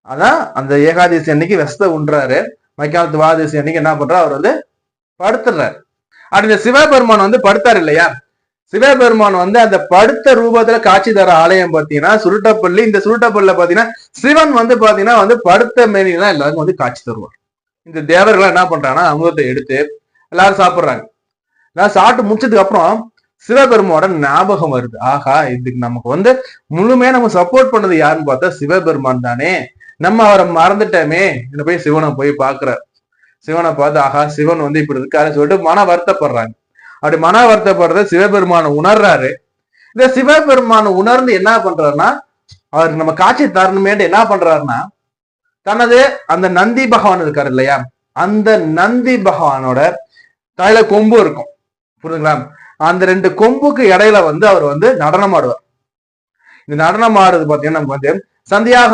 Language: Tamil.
அதான் அந்த ஏகாதசி அன்னைக்கு வெஸ்த உண்றாரு. மைக்காலத்து துவாதசி அன்னைக்கு என்ன பண்றாரு, அவர் வந்து படுத்துறாரு. அப்படி இந்த சிவபெருமான் வந்து படுத்தாரு இல்லையா, சிவபெருமான் வந்து அந்த படுத்த ரூபத்துல காட்சி தர ஆலயம் பாத்தீங்கன்னா சுருட்டப்பள்ளி. இந்த சுருட்டப்பள்ளியில பாத்தீங்கன்னா சிவன் வந்து பாத்தீங்கன்னா வந்து படுத்த மேனிலாம் எல்லாருக்கும் வந்து காட்சி தருவார். இந்த தேவர்கள் என்ன பண்றாங்கன்னா அமிர்தத்தை எடுத்து எல்லாரும் சாப்பிடுறாங்க. நான் சாப்பிட்டு முடிச்சதுக்கு அப்புறம் சிவபெருமானோட ஞாபகம் வருது. ஆஹா, இதுக்கு நமக்கு வந்து முழுமையா நம்ம சப்போர்ட் பண்ணது யாருன்னு பார்த்தா சிவபெருமான் தானே, நம்ம அவரை மறந்துட்டோமே. என்ன போய் சிவனை போய் பாக்குறாரு. சிவனை பார்த்து ஆஹா, சிவன் வந்து இப்படி இருக்காருன்னு சொல்லிட்டு மன வருத்தப்படுறாங்க. அப்படி மன வருத்தப்படுறத சிவபெருமான உணர்றாரு. இந்த சிவபெருமான உணர்ந்து என்ன பண்றாருன்னா, அவருக்கு நம்ம காட்சி தரணுமேட்டு என்ன பண்றாருன்னா, தனது அந்த நந்தி பகவான் இருக்காரு இல்லையா, அந்த நந்தி பகவானோட தலையில கொம்பு இருக்கும், புரியுதுங்களா, அந்த 2 கொம்புக்கு இடையில வந்து அவர் வந்து நடனம் ஆடுவார். இந்த நடனம் ஆடுறது பாத்தீங்கன்னா நமக்கு வந்து சந்தியாக